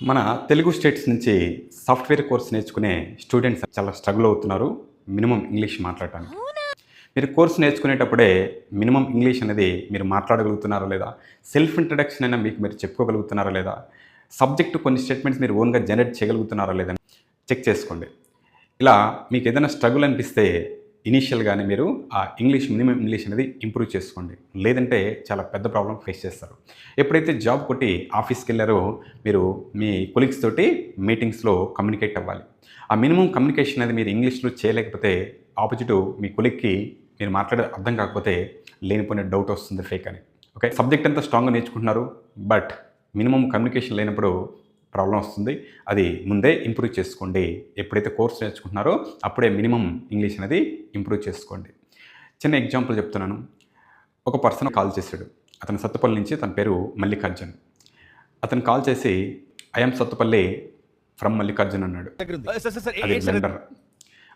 మన తెలుగు స్టేట్స్ నుంచి software course నేర్చుకునే స్టూడెంట్స్ చాలా స్ట్రగుల్ అవుతున్నారు మినిమం ఇంగ్లీష్ మాట్లాడటానికి. మీరు కోర్స్ నేర్చుకునేటప్పుడే మినిమం ఇంగ్లీష్ అనేది మీరు మాట్లాడగలుగుతున్నారా లేదా? సెల్ఫ్ ఇంట్రడక్షన్ అయినా మీకు మీరు చెప్పుకోగలుగుతున్నారా లేదా? సబ్జెక్ట్ కొన్ని స్టేట్మెంట్స్ మీరు ఓన్గా జనరేట్ చేయగలుగుతున్నారా లేదా చెక్ చేసుకోండి. ఇలా మీకు ఏదైనా స్ట్రగుల్ అనిపిస్తే ఇనీషియల్గానే మీరు ఆ మినిమం ఇంగ్లీష్ అనేది ఇంప్రూవ్ చేసుకోండి. లేదంటే చాలా పెద్ద ప్రాబ్లం ఫేస్ చేస్తారు. ఎప్పుడైతే జాబ్ కొట్టి ఆఫీస్కి వెళ్ళారో మీరు మీ కొలీగ్స్ తోటి మీటింగ్స్లో కమ్యూనికేట్ అవ్వాలి. ఆ మినిమం కమ్యూనికేషన్ అనేది మీరు ఇంగ్లీష్లో చేయలేకపోతే ఆపోజిట్ మీ కొలీగ్కి మీరు మాట్లాడే అర్థం కాకపోతే లేనిపోయిన డౌట్ వస్తుంది ఫేక్ అని. ఓకే, సబ్జెక్ట్ అంతా స్ట్రాంగ్గా నేర్చుకుంటున్నారు, బట్ మినిమం కమ్యూనికేషన్ లేనప్పుడు ప్రాబ్లం వస్తుంది. అది ముందే ఇంప్రూవ్ చేసుకోండి. ఎప్పుడైతే కోర్స్ నేర్చుకుంటున్నారో అప్పుడే మినిమం ఇంగ్లీష్ అనేది ఇంప్రూవ్ చేసుకోండి. చిన్న ఎగ్జాంపుల్ చెప్తున్నాను. ఒక పర్సన్ కాల్ చేశాడు. అతను సత్తుపల్లి నుంచి, తన పేరు మల్లికార్జున్. అతను కాల్ చేసి ఐఎమ్ సత్తుపల్లి ఫ్రమ్ మల్లికార్జున్ అన్నాడు. అది బ్లెండర్.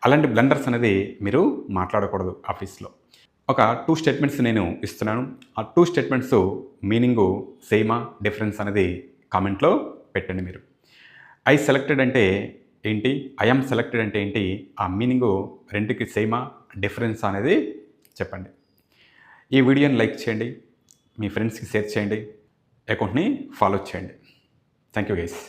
అలాంటి బ్లెండర్స్ అనేది మీరు మాట్లాడకూడదు ఆఫీస్లో. ఒక 2 స్టేట్మెంట్స్ నేను ఇస్తున్నాను. ఆ 2 స్టేట్మెంట్స్ మీనింగు సేమా డిఫరెన్స్ అనేది కామెంట్లో పెట్టండి. మీరు ఐ సెలెక్టెడ్ అంటే ఏంటి, ఐఎమ్ సెలెక్టెడ్ అంటే ఏంటి, ఆ మీనింగు రెండుకి సేమా డిఫరెన్స్ అనేది చెప్పండి. ఈ వీడియోని లైక్ చేయండి, మీ ఫ్రెండ్స్కి షేర్ చేయండి, అకౌంట్ని ఫాలో చేయండి. Thank you guys.